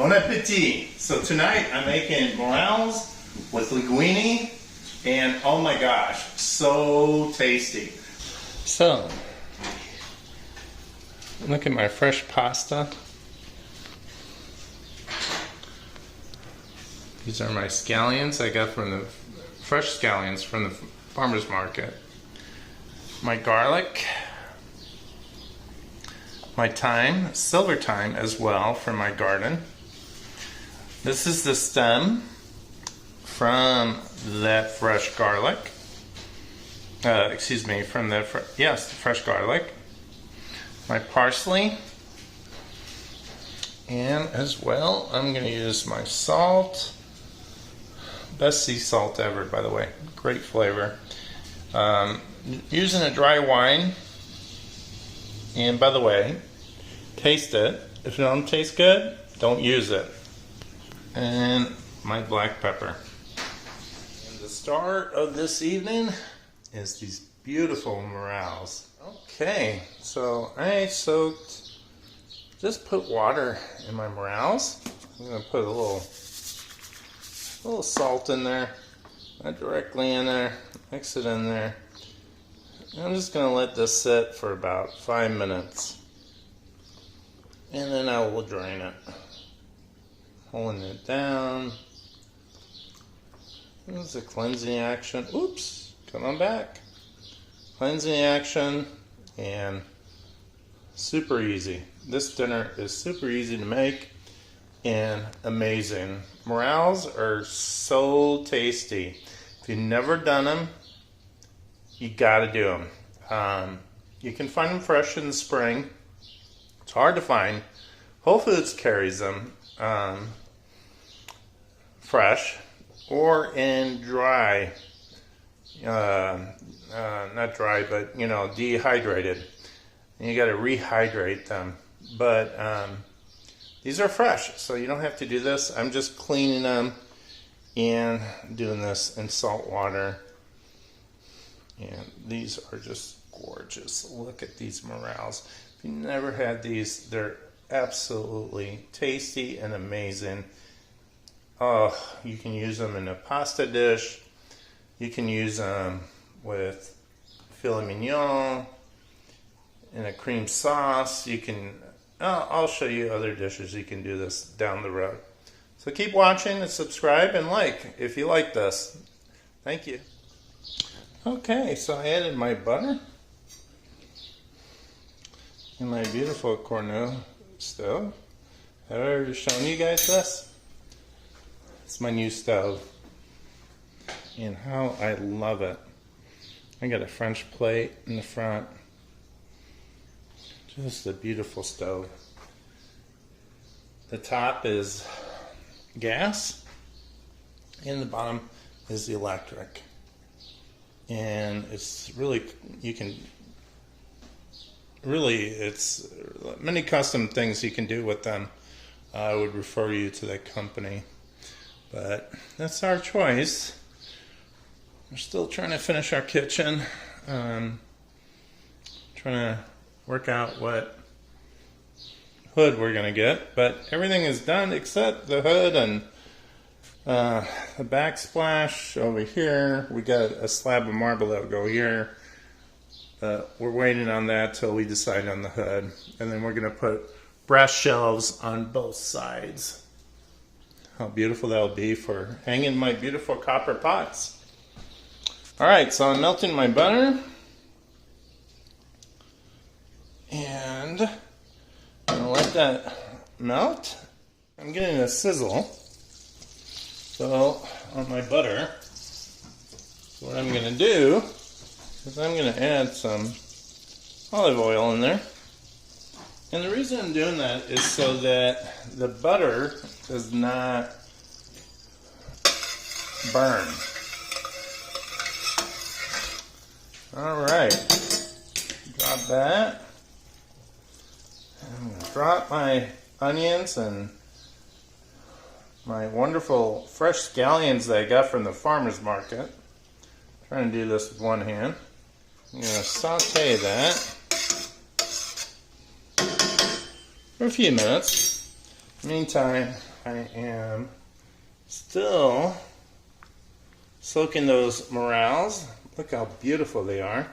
Bon appetit. So tonight I'm making morels with linguine, and oh my gosh, so tasty. So, look at my fresh pasta. These are my scallions I got from the fresh scallions from the farmer's market. My garlic, my thyme, silver thyme as well from my garden. This is the stem from that fresh garlic. From the fresh garlic. My parsley, and as well, I'm going to use my salt. Best sea salt ever, by the way. Great flavor. Using a dry wine. And by the way, taste it. If it don't taste good, don't use it. And my black pepper. And the star of this evening is these beautiful morels. Okay, so I just put water in my morels. I'm going to put a little salt in there, not directly in there, mix it in there. And I'm just going to let this sit for about 5 minutes. And then I will drain it. Pulling it down. This is a cleansing action. Oops, come on back. Cleansing action and super easy. This dinner is super easy to make and amazing. Morels are so tasty. If you've never done them, you gotta do them. You can find them fresh in the spring. It's hard to find. Whole Foods carries them fresh or in dry. Not dry, but dehydrated. And you got to rehydrate them. But these are fresh, so you don't have to do this. I'm just cleaning them and doing this in salt water. And these are just gorgeous. Look at these morels. If you never had these, they're absolutely tasty and amazing. Oh, you can use them in a pasta dish. You can use them with filet mignon in a cream sauce. You can, I'll show you other dishes you can do this down the road. So keep watching and subscribe and like if you like this. Thank you. Okay, so I added my butter and my beautiful Cornu stove. Have I ever shown you guys this? It's my new stove. And how I love it. I got a French plate in the front. Just a beautiful stove. The top is gas and the bottom is the electric. And it's really, it's many custom things you can do with them. I would refer you to that company. But that's our choice. We're still trying to finish our kitchen. Trying to work out what hood we're going to get. But everything is done except the hood and the backsplash over here. We got a slab of marble that will go here. We're waiting on that till we decide on the hood. And then we're going to put brass shelves on both sides. How beautiful that will be for hanging my beautiful copper pots. Alright, so I'm melting my butter. And I'm going to let that melt. I'm getting a sizzle. So, on my butter. So what I'm going to do is I'm going to add some olive oil in there. And the reason I'm doing that is so that the butter does not burn. Alright, drop that. I'm going to drop my onions and my wonderful fresh scallions that I got from the farmer's market. I'm trying to do this with one hand. I'm going to saute that for a few minutes. Meantime, I am still soaking those morels. Look how beautiful they are.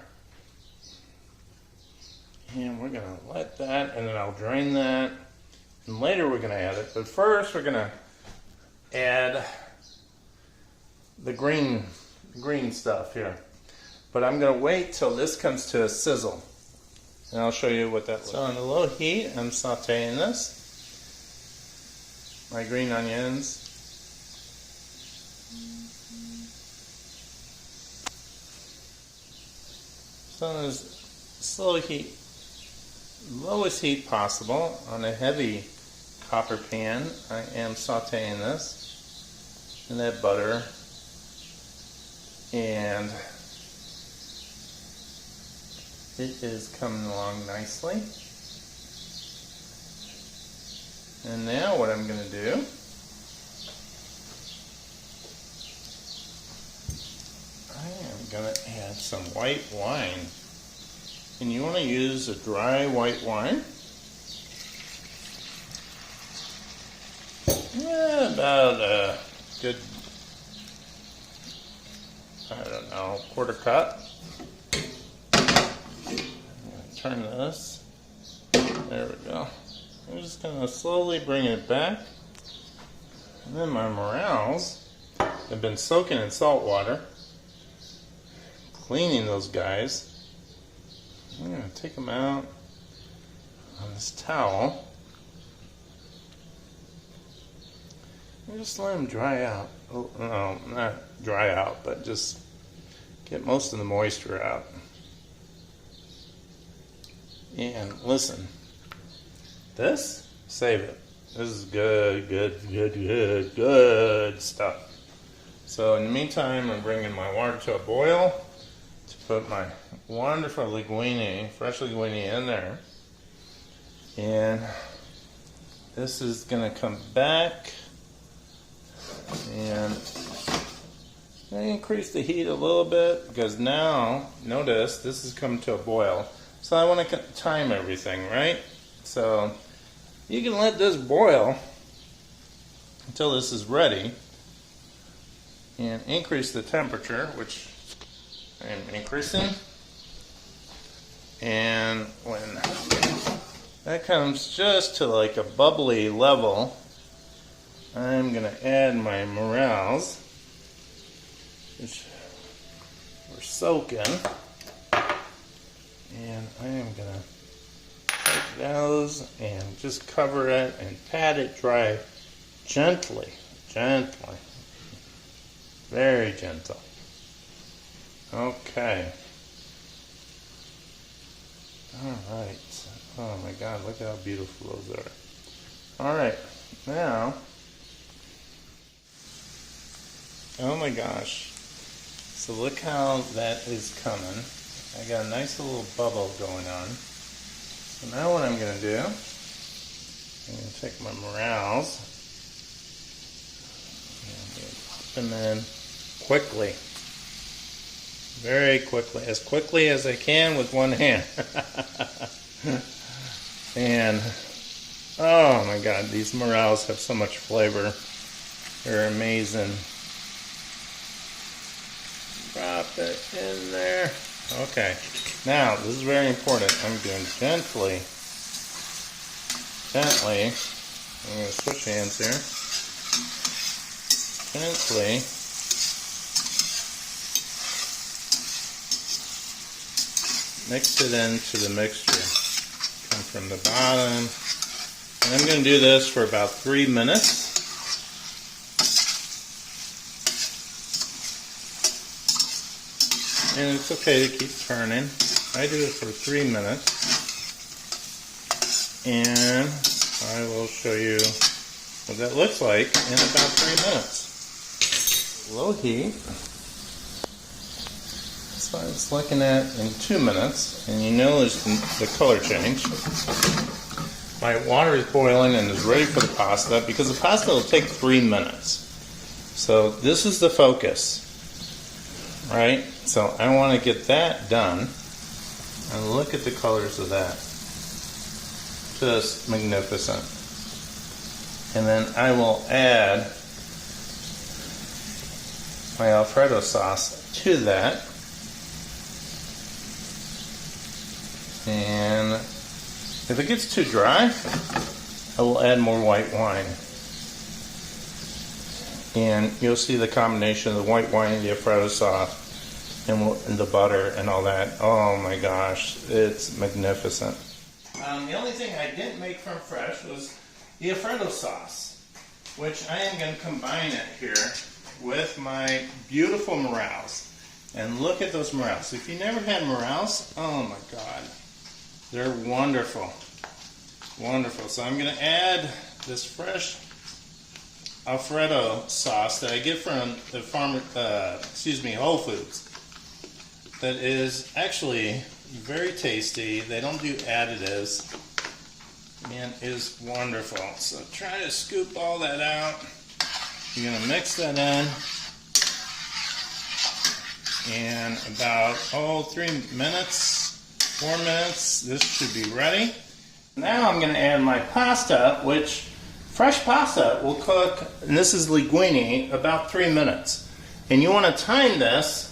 And we're going to let that, and then I'll drain that. And later we're going to add it. But first we're going to add the green stuff here. But I'm going to wait till this comes to a sizzle. And I'll show you what that looks like. So on the low heat, I'm sauteing this. My green onions. So on this slow heat, lowest heat possible, on a heavy copper pan, I am sauteing this in that butter, and it is coming along nicely. And now what I'm going to do, I am going to add some white wine. And you want to use a dry white wine. Yeah, about a good, I don't know, quarter cup. Turn this. There we go. I'm just going to slowly bring it back. And then my morels have been soaking in salt water. Cleaning those guys. I'm going to take them out on this towel. And just let them dry out. Oh, no, not dry out, but just get most of the moisture out. And listen, this, save it. This is good stuff. So in the meantime, I'm bringing my water to a boil to put my wonderful linguine, fresh linguine in there. And this is going to come back, and I increase the heat a little bit because now, notice, this has come to a boil. So I want to time everything, right? So you can let this boil until this is ready and increase the temperature, which I'm increasing. And when that comes just to like a bubbly level, I'm going to add my morels, which we're soaking. And I am going to take those and just cover it and pat it dry gently, very gentle. Okay. Alright. Oh my God, look how beautiful those are. Alright, now, oh my gosh. So look how that is coming. I got a nice little bubble going on. So now what I'm going to do, I'm going to take my morels and pop them in quickly. Very quickly as I can with one hand. And, oh my God, these morels have so much flavor. They're amazing. Drop it in there. Okay, now this is very important. I'm doing gently. I'm going to switch hands here. Gently. Mix it into the mixture. Come from the bottom. And I'm going to do this for about 3 minutes. And it's okay to keep turning. I do it for 3 minutes. And I will show you what that looks like in about 3 minutes. Low heat. So I was looking at in 2 minutes, and you notice the color change. My water is boiling and is ready for the pasta, because the pasta will take 3 minutes. So this is the focus, right? So I want to get that done, and look at the colors of that. Just magnificent. And then I will add my Alfredo sauce to that. And if it gets too dry, I will add more white wine. And you'll see the combination of the white wine and the Alfredo sauce and the butter and all that. Oh my gosh, it's magnificent. The only thing I didn't make from fresh was the Alfredo sauce, which I am going to combine it here with my beautiful Morels. And look at those Morels. If you never had Morels, oh my God, they're wonderful. Wonderful. So I'm going to add this fresh Alfredo sauce that I get from the Whole Foods. That is actually very tasty. They don't do additives, and is wonderful. So try to scoop all that out. You're gonna mix that in, and about 3 minutes, 4 minutes, this should be ready. Now I'm gonna add my pasta, which fresh pasta will cook, and this is linguine, about 3 minutes. And you want to time this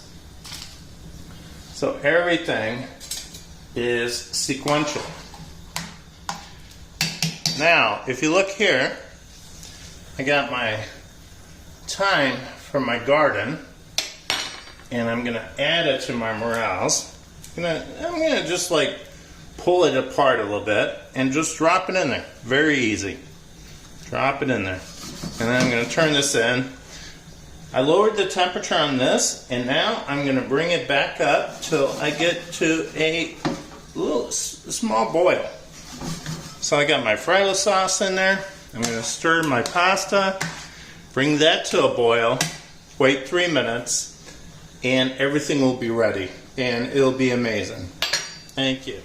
so everything is sequential. Now, if you look here, I got my thyme from my garden, and I'm going to add it to my Morels. I'm going to just like pull it apart a little bit and just drop it in there. Very easy. Drop it in there. And then I'm going to turn this in. I lowered the temperature on this, and now I'm going to bring it back up till I get to a small boil. So I got my Alfredo sauce in there. I'm going to stir my pasta, bring that to a boil, wait 3 minutes, and everything will be ready. And it'll be amazing. Thank you.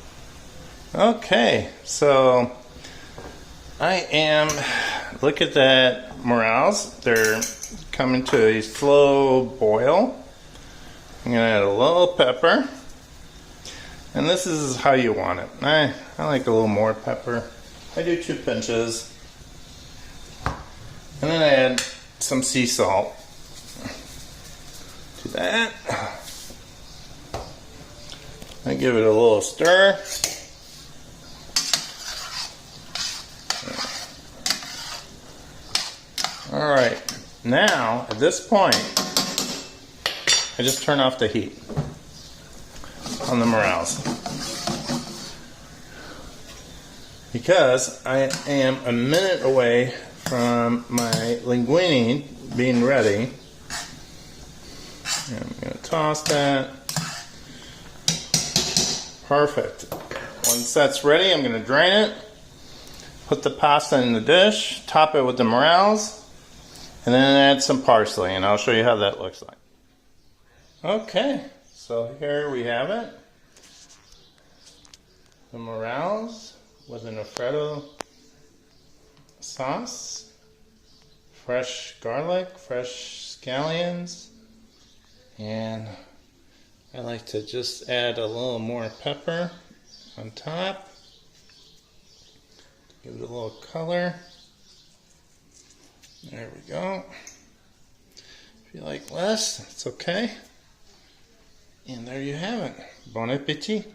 Okay, so look at that Morels. They're coming to a slow boil. I'm going to add a little pepper. And this is how you want it. I like a little more pepper. I do 2 pinches. And then I add some sea salt to that. I give it a little stir. Alright, now at this point, I just turn off the heat on the Morels, because I am a minute away from my linguine being ready. And I'm going to toss that. Perfect. Once that's ready, I'm going to drain it, put the pasta in the dish, top it with the Morels, and then add some parsley, and I'll show you how that looks like. Okay, so here we have it. The Morels with an Alfredo sauce, fresh garlic, fresh scallions, and I like to just add a little more pepper on top. Give it a little color. There we go. If you like less, it's okay. And there you have it. Bon appetit.